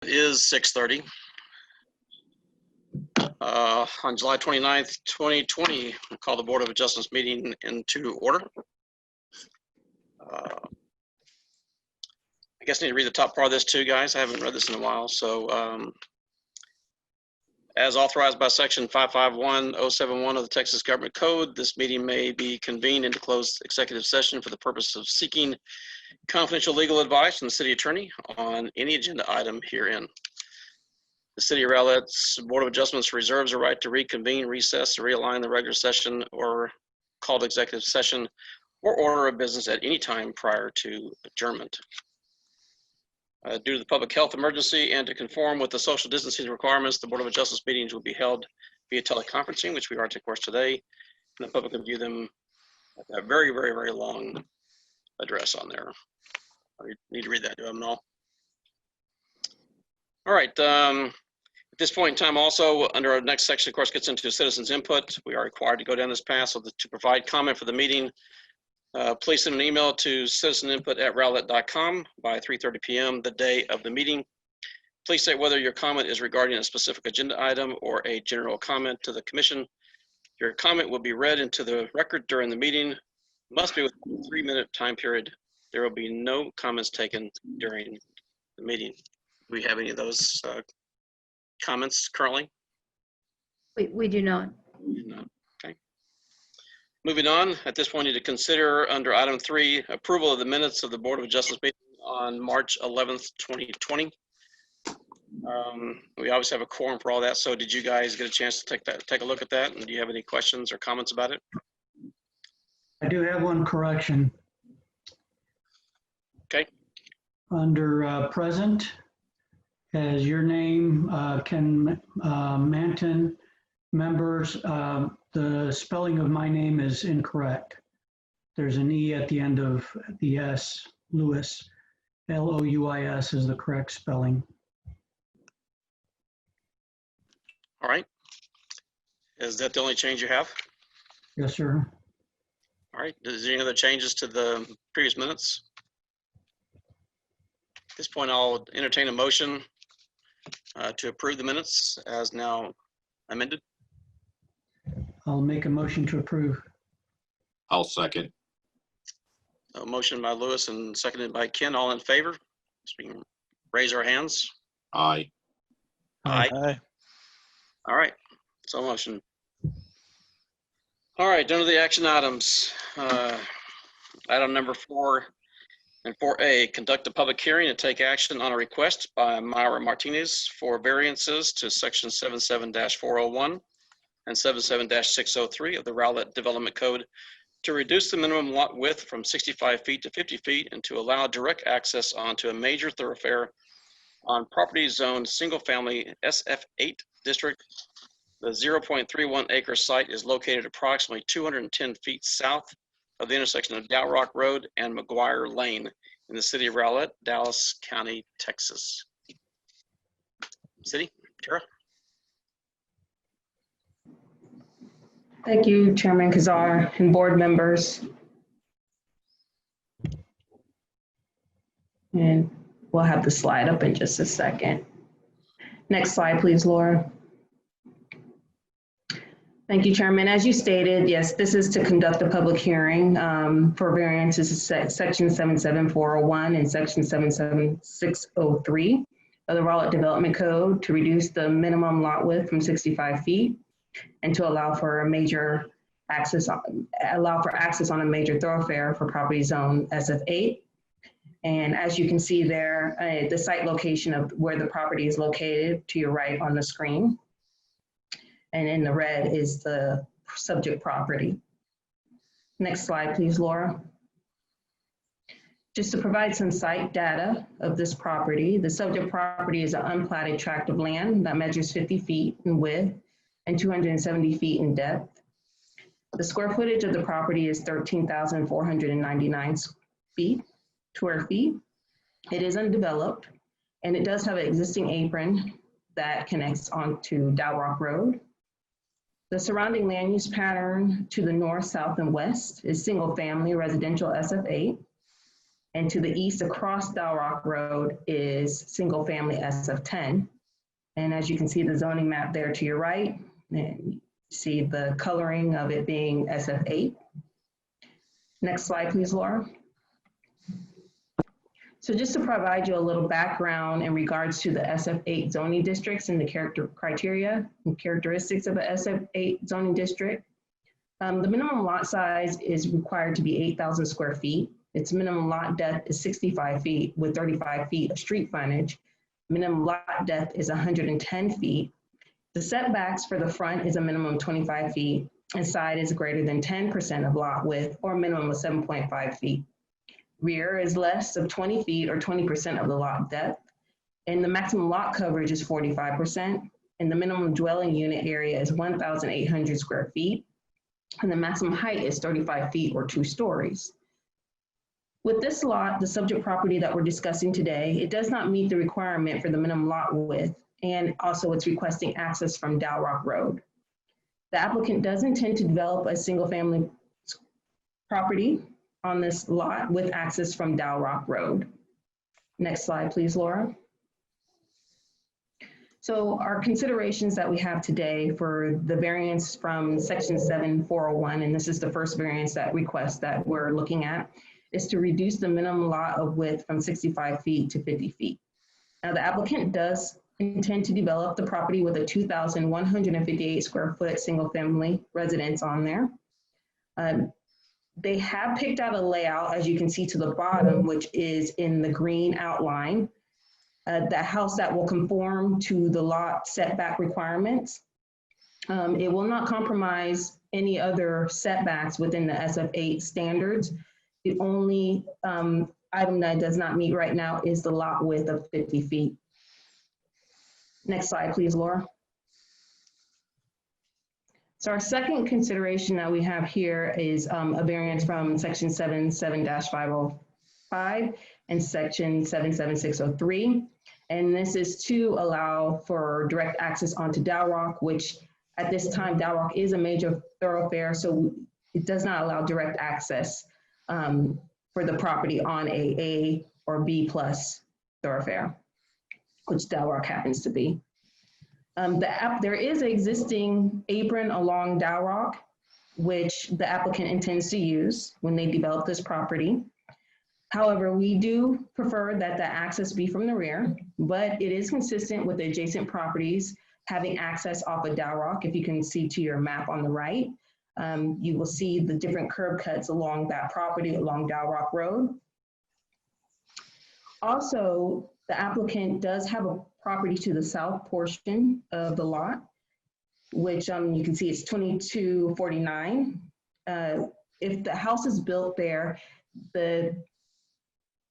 It is 6:30 on July 29th, 2020. I'll call the Board of Adjustments meeting into order. I guess I need to read the top part of this too, guys. I haven't read this in a while. So as authorized by section 551071 of the Texas Government Code, this meeting may be convened into closed executive session for the purpose of seeking confidential legal advice from the city attorney on any agenda item herein. The City of Rowlett's Board of Adjustments reserves a right to reconvene, recess, or realign the regular session or called executive session or order of business at any time prior to adjournment. Due to the public health emergency and to conform with the social distancing requirements, the Board of Adjustments meetings will be held via teleconferencing, which we are, of course, today. And the public can view them at that very, very, very long address on there. I need to read that, do I know? All right. At this point in time, also under our next section, of course, gets into citizens input. We are required to go down this path. So to provide comment for the meeting, please send an email to citizeninput@rowlett.com by 3:30 p.m. the day of the meeting. Please say whether your comment is regarding a specific agenda item or a general comment to the commission. Your comment will be read into the record during the meeting. Must be within a 3-minute time period. There will be no comments taken during the meeting. Do we have any of those comments currently? We do not. Okay. Moving on, at this point, we need to consider under item 3, approval of the minutes of the Board of Adjustments meeting on March 11th, 2020. We obviously have a quorum for all that. So did you guys get a chance to take a look at that? And do you have any questions or comments about it? I do have one correction. Okay. Under present, as your name, Ken Manton, members, the spelling of my name is incorrect. There's an E at the end of the S, Lewis. L-O-U-I-S is the correct spelling. All right. Is that the only change you have? Yes, sir. All right. Is there any other changes to the previous minutes? At this point, I'll entertain a motion to approve the minutes as now amended. I'll make a motion to approve. I'll second. A motion by Lewis and seconded by Ken. All in favor? So we can raise our hands. Aye. Aye. Aye. All right. So motion. All right. Under the action items, item number 4 and 4A, conduct a public hearing and take action on a request by Myra Martinez for variances to section 77-401 and 77-603 of the Rowlett Development Code to reduce the minimum lot width from 65 feet to 50 feet and to allow direct access onto a major thoroughfare on property zoned single-family SF8 district. The 0.31 acre site is located approximately 210 feet south of the intersection of Dow Rock Road and McGuire Lane in the city of Rowlett, Dallas County, Texas. City, Tara. Thank you, Chairman Kazar and board members. And we'll have the slide up in just a second. Next slide, please, Laura. Thank you, Chairman. As you stated, yes, this is to conduct a public hearing for variances to section 77401 and section 77603 of the Rowlett Development Code to reduce the minimum lot width from 65 feet and to allow for access on a major thoroughfare for property zone SF8. And as you can see there, the site location of where the property is located to your right on the screen. And in the red is the subject property. Next slide, please, Laura. Just to provide some site data of this property, the subject property is an unplatted tract of land that measures 50 feet in width and 270 feet in depth. The square footage of the property is 13,499 square feet. It is undeveloped, and it does have an existing apron that connects onto Dow Rock Road. The surrounding land use pattern to the north, south, and west is single family residential SF8. And to the east across Dowell Rock Road is single family SF10. And as you can see the zoning map there to your right, and you see the coloring of it being SF8. Next slide, please, Laura. So just to provide you a little background in regards to the SF8 zoning districts and the criteria and characteristics of a SF8 zoning district, the minimum lot size is required to be 8,000 square feet. Its minimum lot depth is 65 feet with 35 feet of street frontage. Minimum lot depth is 110 feet. The setbacks for the front is a minimum of 25 feet and side is greater than 10% of lot width or a minimum of 7.5 feet. Rear is less of 20 feet or 20% of the lot depth. And the maximum lot coverage is 45%. And the minimum dwelling unit area is 1,800 square feet. And the maximum height is 35 feet or 2 stories. With this lot, the subject property that we're discussing today, it does not meet the requirement for the minimum lot width, and also it's requesting access from Dowell Rock Road. The applicant does intend to develop a single family property on this lot with access from Dowell Rock Road. Next slide, please, Laura. So our considerations that we have today for the variance from section 7401, and this is the first variance that request that we're looking at, is to reduce the minimum lot of width from 65 feet to 50 feet. Now the applicant does intend to develop the property with a 2,158 square foot single family residence on there. They have picked out a layout, as you can see to the bottom, which is in the green outline, the house that will conform to the lot setback requirements. It will not compromise any other setbacks within the SF8 standards. The only item that does not meet right now is the lot width of 50 feet. Next slide, please, Laura. So our second consideration that we have here is a variance from section 77-505 and section 77603. And this is to allow for direct access onto Dowell Rock, which at this time, Dowell Rock is a major thoroughfare, so it does not allow direct access for the property on A or B plus thoroughfare, which Dowell Rock happens to be. There is an existing apron along Dowell Rock, which the applicant intends to use when they develop this property. However, we do prefer that the access be from the rear, but it is consistent with the adjacent properties having access off of Dowell Rock. If you can see to your map on the right, you will see the different curb cuts along that property along Dowell Rock Road. Also, the applicant does have a property to the south portion of the lot, which you can see it's 2249. If the house is built there, the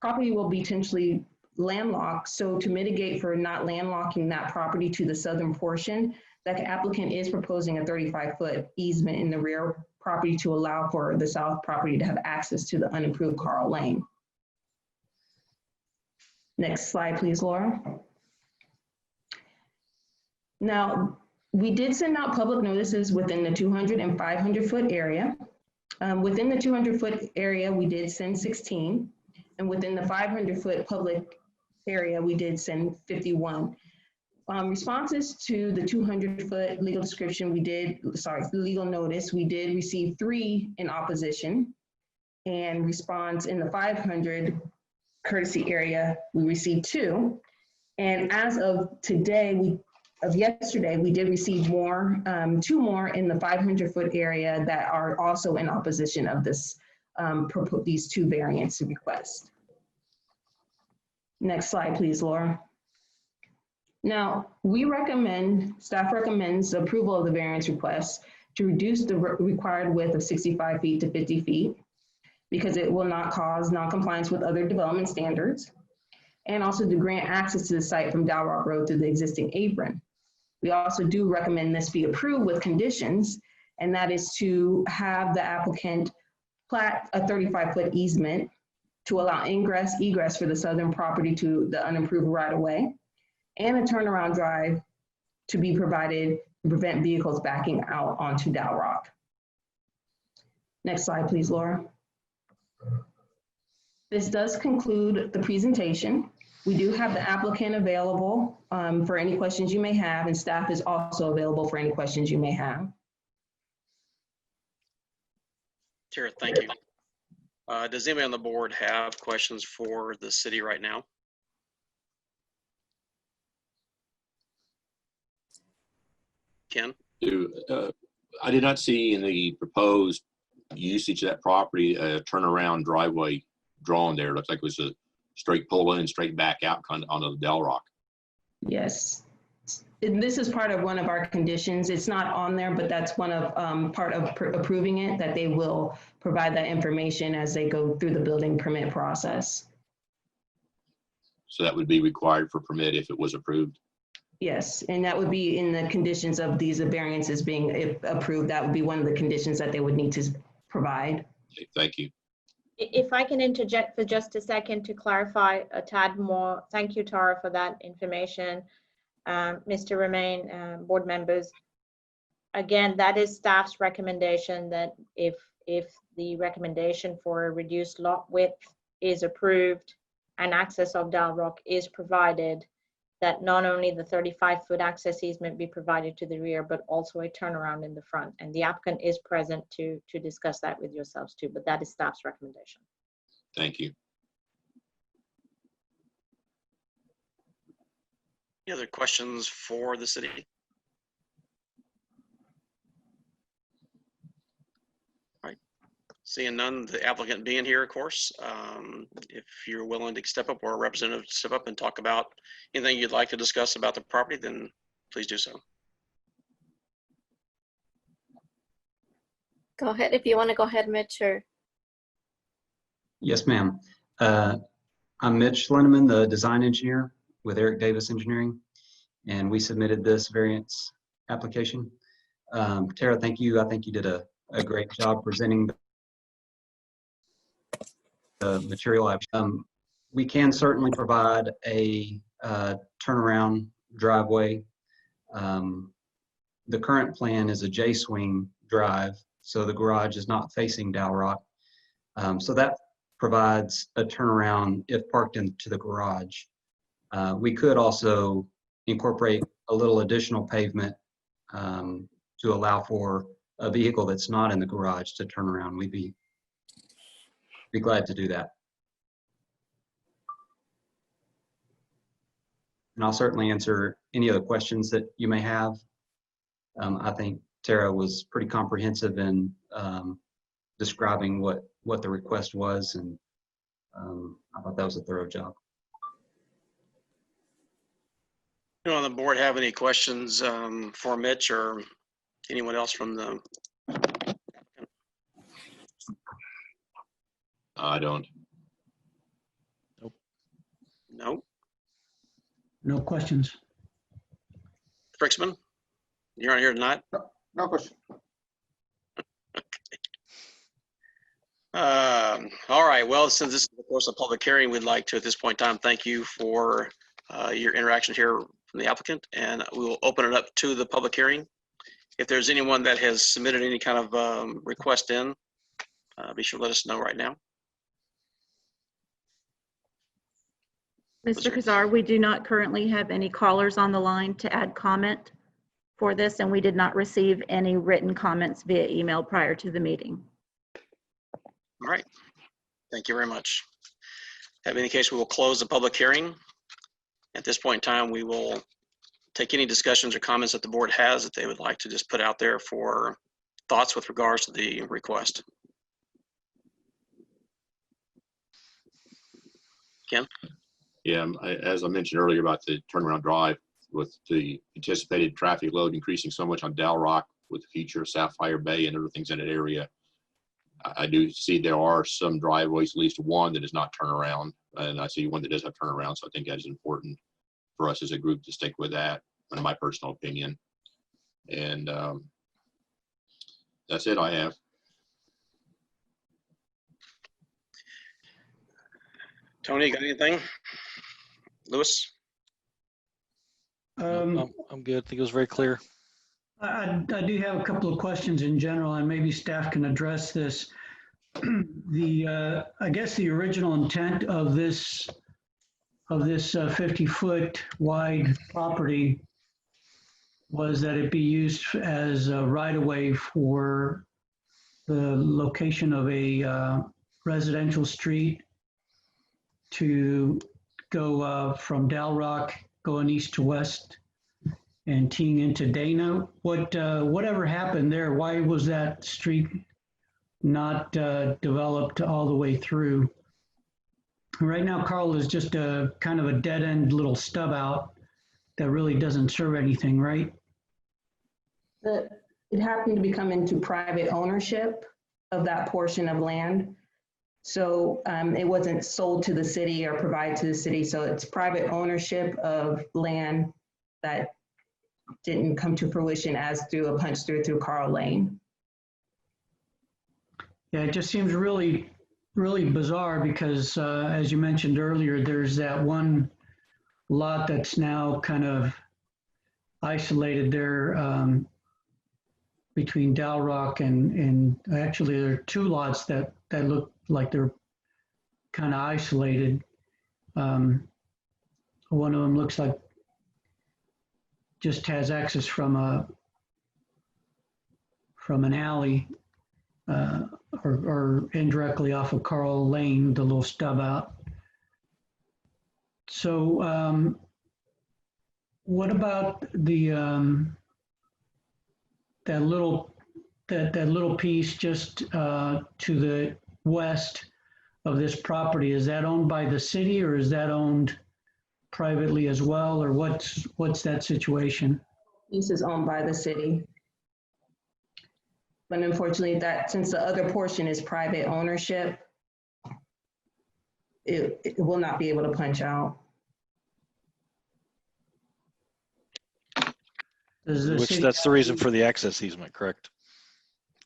property will be potentially landlocked. So to mitigate for not landlocking that property to the southern portion, the applicant is proposing a 35-foot easement in the rear property to allow for the south property to have access to the unimproved Carl Lane. Next slide, please, Laura. Now, we did send out public notices within the 200 and 500-foot area. Within the 200-foot area, we did send 16. And within the 500-foot public area, we did send 51. Responses to the 200-foot legal description, legal notice, we did receive 3 in opposition. And response in the 500 courtesy area, we received 2. And as of yesterday, we did receive 2 more in the 500-foot area that are also in opposition of this, these 2 variance requests. Next slide, please, Laura. Now, staff recommends approval of the variance request to reduce the required width of 65 feet to 50 feet because it will not cause non-compliance with other development standards, and also to grant access to the site from Dowell Rock Road through the existing apron. We also do recommend this be approved with conditions, and that is to have the applicant plat a 35-foot easement to allow egress for the southern property to the unimproved right-of-way, and a turnaround drive to be provided to prevent vehicles backing out onto Dowell Rock. Next slide, please, Laura. This does conclude the presentation. We do have the applicant available for any questions you may have, and staff is also available for any questions you may have. Tara, thank you. Does anybody on the board have questions for the city right now? Ken? I did not see in the proposed usage of that property a turnaround driveway drawn there. Looks like it was a straight pull in, straight back out kind of onto the Del Rock. Yes. And this is part of one of our conditions. It's not on there, but that's one of part of approving it, that they will provide that information as they go through the building permit process. So that would be required for permit if it was approved. Yes, and that would be in the conditions of these variances being approved. That would be one of the conditions that they would need to provide. Okay, thank you. If I can interject for just a second to clarify a tad more. Thank you, Tara, for that information. Mr. Remain, board members, again, that is staff's recommendation, that if the recommendation for a reduced lot width is approved and access of Del Rock is provided, that not only the 35-foot access easement be provided to the rear, but also a turnaround in the front. And the applicant is present to discuss that with yourselves too, but that is staff's recommendation. Thank you. Any other questions for the city? All right. Seeing none, the applicant being here, of course, if you're willing to step up or a representative to step up and talk about anything you'd like to discuss about the property, then please do so. Go ahead, if you want to go ahead, Mitch, or Yes, ma'am. I'm Mitch Linneman, the design engineer with Eric Davis Engineering, and we submitted this variance application. Tara, thank you. I think you did a great job presenting the material. We can certainly provide a turnaround driveway. The current plan is a J-swing drive, so the garage is not facing Del Rock. So that provides a turnaround if parked into the garage. We could also incorporate a little additional pavement to allow for a vehicle that's not in the garage to turn around. We'd be glad to do that. And I'll certainly answer any other questions that you may have. I think Tara was pretty comprehensive in describing what the request was, and I thought that was a thorough job. Anyone on the board have any questions for Mitch or anyone else from the? I don't. No. No questions. Fricksman, you're on here tonight? No question. All right, well, since this is of course a public hearing, we'd like to at this point in time thank you for your interaction here from the applicant, and we will open it up to the public hearing. If there's anyone that has submitted any kind of request in, be sure to let us know right now. Mr. Kazar, we do not currently have any callers on the line to add comment for this, and we did not receive any written comments via email prior to the meeting. All right, thank you very much. In any case, we will close the public hearing. At this point in time, we will take any discussions or comments that the board has that they would like to just put out there for thoughts with regards to the request. Ken? Yeah, as I mentioned earlier about the turnaround drive, with the anticipated traffic load increasing so much on Del Rock with the future of Sapphire Bay and other things in that area, I do see there are some driveways, at least one that is not turnaround, and I see one that does have turnaround. So I think that is important for us as a group to stick with that, in my personal opinion. And that's it I have. Tony, you got anything? Lewis? I'm good. I think it was very clear. I do have a couple of questions in general, and maybe staff can address this. I guess the original intent of this 50-foot wide property was that it be used as a right-of-way for the location of a residential street to go from Dal Rock, going east to west and teeing into Dana. Whatever happened there? Why was that street not developed all the way through? Right now, Carl, is just a kind of a dead-end little stub out that really doesn't serve anything, right? It happened to become into private ownership of that portion of land. So it wasn't sold to the city or provided to the city. So it's private ownership of land that didn't come to fruition as through a punch through Carl Lane. Yeah, it just seems really, really bizarre because as you mentioned earlier, there's that one lot that's now kind of isolated there between Dal Rock and actually there are two lots that look like they're kind of isolated. One of them looks like just has access from an alley or indirectly off of Carl Lane, the little stub out. So what about the that little piece just to the west of this property? Is that owned by the city or is that owned privately as well, or what's that situation? This is owned by the city. But unfortunately, since the other portion is private ownership, it will not be able to punch out. That's the reason for the access easement, correct?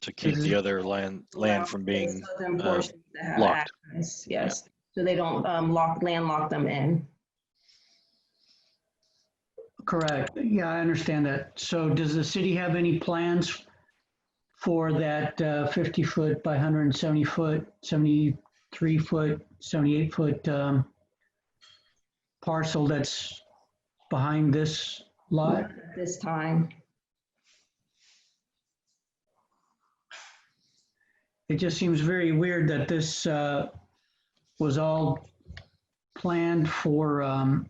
To keep the other land from being Southern portions that have locked. access, yes. So they don't landlock them in. Correct. Yeah, I understand that. So does the city have any plans for that 50-foot by 170-foot, 73-foot, 78-foot parcel that's behind this lot? This time. It just seems very weird that this was all planned for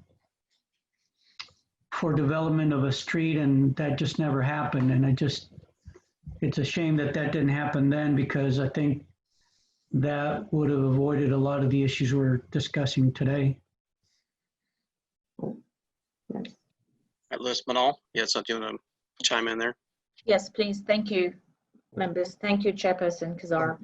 development of a street, and that just never happened. And it's a shame that didn't happen then, because I think that would have avoided a lot of the issues we're discussing today. Liz Manal, you had something to chime in there? Yes, please. Thank you, members. Thank you, Chairperson Kazar.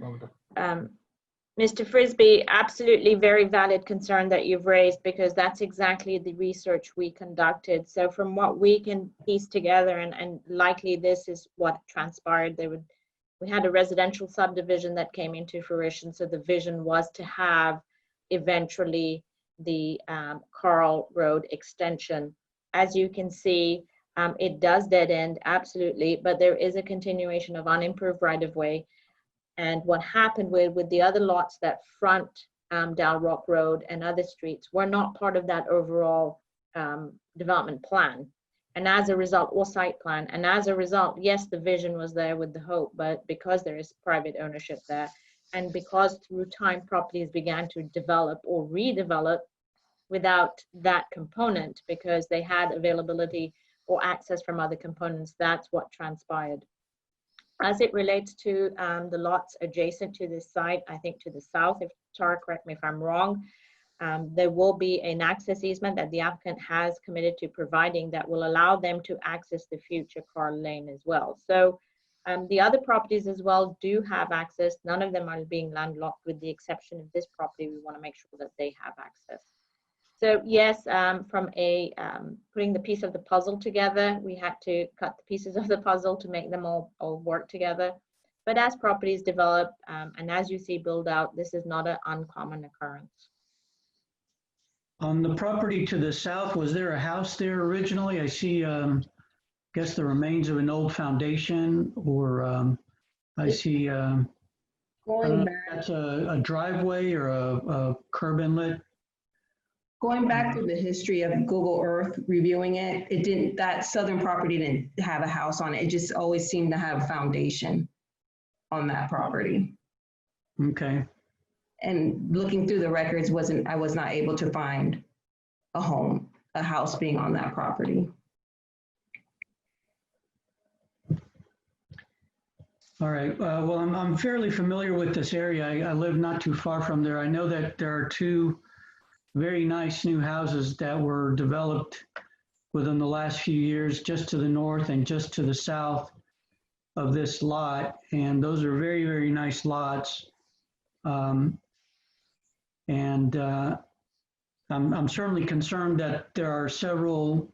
Mr. Frisbee, absolutely very valid concern that you've raised, because that's exactly the research we conducted. So from what we can piece together, and likely this is what transpired, we had a residential subdivision that came into fruition. So the vision was to have eventually the Carl Road extension. As you can see, it does dead end, absolutely, but there is a continuation of unimproved right-of-way. And what happened with the other lots that front Dal Rock Road and other streets were not part of that overall development plan. And as a result, or site plan, and as a result, yes, the vision was there with the hope, but because there is private ownership there, and because through time properties began to develop or redevelop without that component, because they had availability or access from other components, that's what transpired. As it relates to the lots adjacent to this site, I think to the south, if Tara, correct me if I'm wrong, there will be an access easement that the applicant has committed to providing that will allow them to access the future Carl Lane as well. So the other properties as well do have access. None of them are being landlocked, with the exception of this property. We want to make sure that they have access. So yes, from putting the piece of the puzzle together, we had to cut the pieces of the puzzle to make them all work together. But as properties develop and as you see build out, this is not an uncommon occurrence. On the property to the south, was there a house there originally? I see, guess the remains of an old foundation, or I see. Going back, That's a driveway or a curb inlet? going back to the history of Google Earth, reviewing it, it didn't, that southern property didn't have a house on it. It just always seemed to have a foundation on that property. Okay. And looking through the records I was not able to find a house being on that property. All right. Well, I'm fairly familiar with this area. I live not too far from there. I know that there are two very nice new houses that were developed within the last few years, just to the north and just to the south of this lot. And those are very, very nice lots. I'm certainly concerned that there are several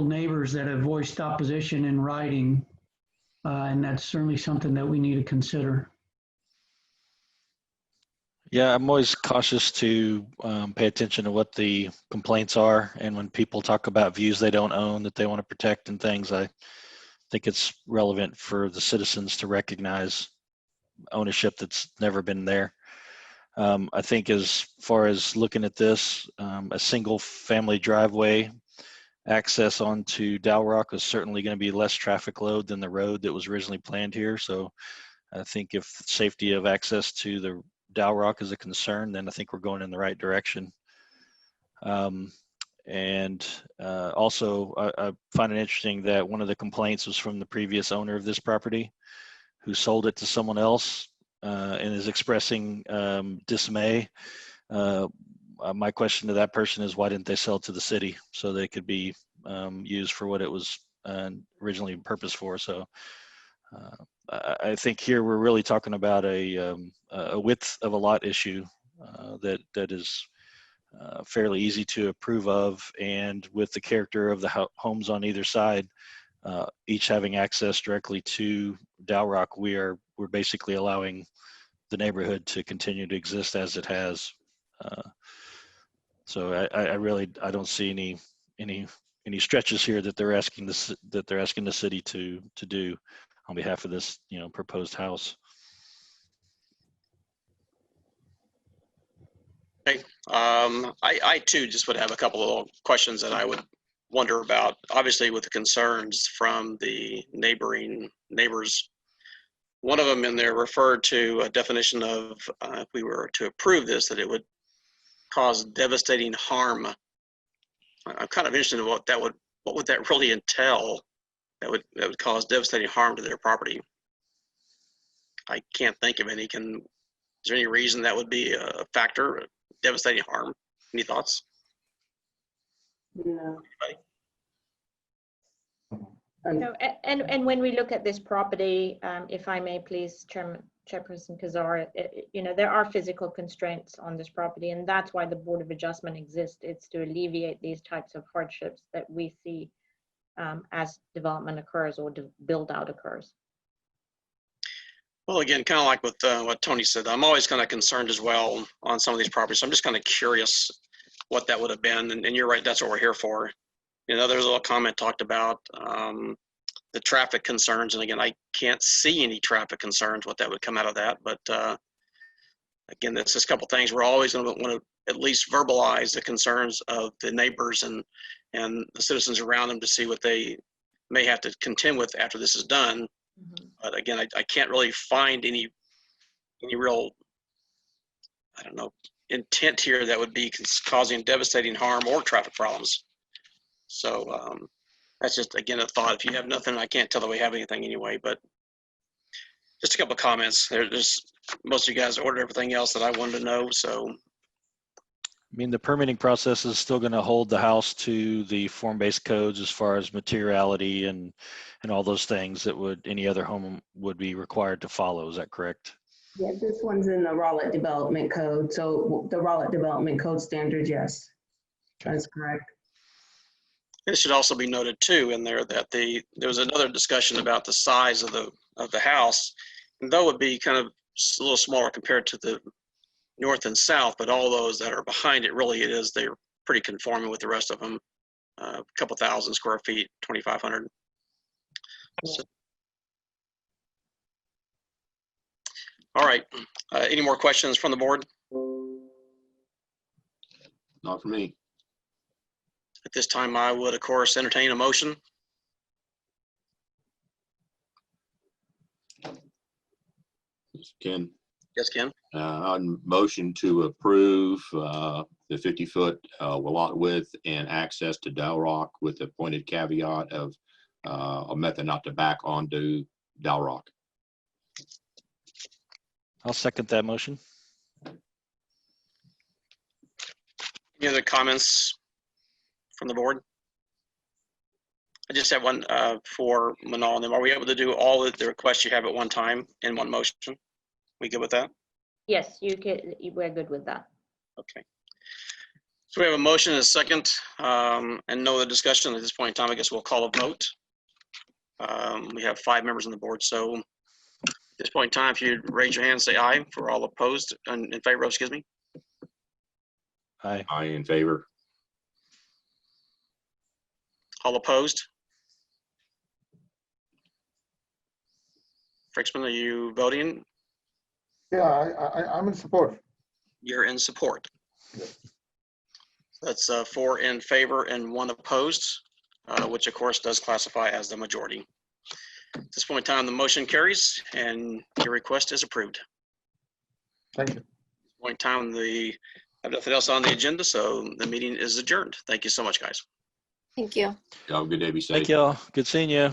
neighbors that have voiced opposition in writing, and that's certainly something that we need to consider. Yeah, I'm always cautious to pay attention to what the complaints are. And when people talk about views they don't own that they want to protect and things, I think it's relevant for the citizens to recognize ownership that's never been there. I think as far as looking at this, a single family driveway access onto Dow Rock is certainly going to be less traffic load than the road that was originally planned here. So I think if safety of access to the Dow Rock is a concern, then I think we're going in the right direction. Also, I find it interesting that one of the complaints was from the previous owner of this property who sold it to someone else and is expressing dismay. My question to that person is, why didn't they sell it to the city so they could be used for what it was originally purposed for? So I think here we're really talking about a width of a lot issue that is fairly easy to approve of, and with the character of the homes on either side, each having access directly to Dow Rock, we're basically allowing the neighborhood to continue to exist as it has. So I don't see any stretches here that they're asking the city to do on behalf of this proposed house. Okay. I too just would have a couple of questions that I would wonder about. Obviously, with the concerns from the neighbors, one of them in there referred to a definition of if we were to approve this, that it would cause devastating harm. I'm kind of interested in what would that really entail that would cause devastating harm to their property. I can't think of any. Is there any reason that would be a factor, devastating harm? Any thoughts? No. No, and when we look at this property, if I may please, Chairperson Kazar, there are physical constraints on this property, and that's why the Board of Adjustment exists. It's to alleviate these types of hardships that we see as development occurs or build out occurs. Well, again, kind of like with what Tony said, I'm always kind of concerned as well on some of these properties. So I'm just kind of curious what that would have been. And you're right, that's what we're here for. There's a little comment talked about the traffic concerns. And again, I can't see any traffic concerns, what that would come out of that. But again, that's just a couple things. We're always going to want to at least verbalize the concerns of the neighbors and the citizens around them to see what they may have to contend with after this is done. Mm-hmm. But again, I can't really find any real, I don't know, intent here that would be causing devastating harm or traffic problems. So that's just, again, a thought. If you have nothing, I can't tell that we have anything anyway, but just a couple of comments. There's most of you guys ordered everything else that I wanted to know, so. I mean, the permitting process is still going to hold the house to the form-based codes as far as materiality and all those things that any other home would be required to follow. Is that correct? Yeah, this one's in the Rowlett Development Code. So the Rowlett Development Code standards, yes, that's correct. It should also be noted too in there that there was another discussion about the size of the house, and though it would be kind of a little smaller compared to the north and south, but all those that are behind it, really they're pretty conforming with the rest of them. A couple thousand square feet, 2,500. So, All right. Any more questions from the board? Not for me. At this time, I would, of course, entertain a motion. Ken, Yes, Ken? on motion to approve the 50-foot lot width and access to Dow Rock with the pointed caveat of a method not to back onto Dow Rock. I'll second that motion. Any other comments from the board? I just have one for Manal and them. Are we able to do all of the requests you have at one time in one motion? We good with that? Yes, we're good with that. Okay. So we have a motion and a second, and no other discussion at this point in time. I guess we'll call a vote. We have 5 members on the board, so at this point in time, if you'd raise your hand, say aye for all opposed and in favor of, excuse me. Aye. I in favor. All opposed? Fricksman, are you voting? Yeah, I'm in support. You're in support. That's 4 in favor and 1 opposed, which of course does classify as the majority. At this point in time, the motion carries and your request is approved. Thank you. At this point in time, I have nothing else on the agenda, so the meeting is adjourned. Thank you so much, guys. Thank you. Y'all have a good day. Be safe. Thank y'all. Good seeing you.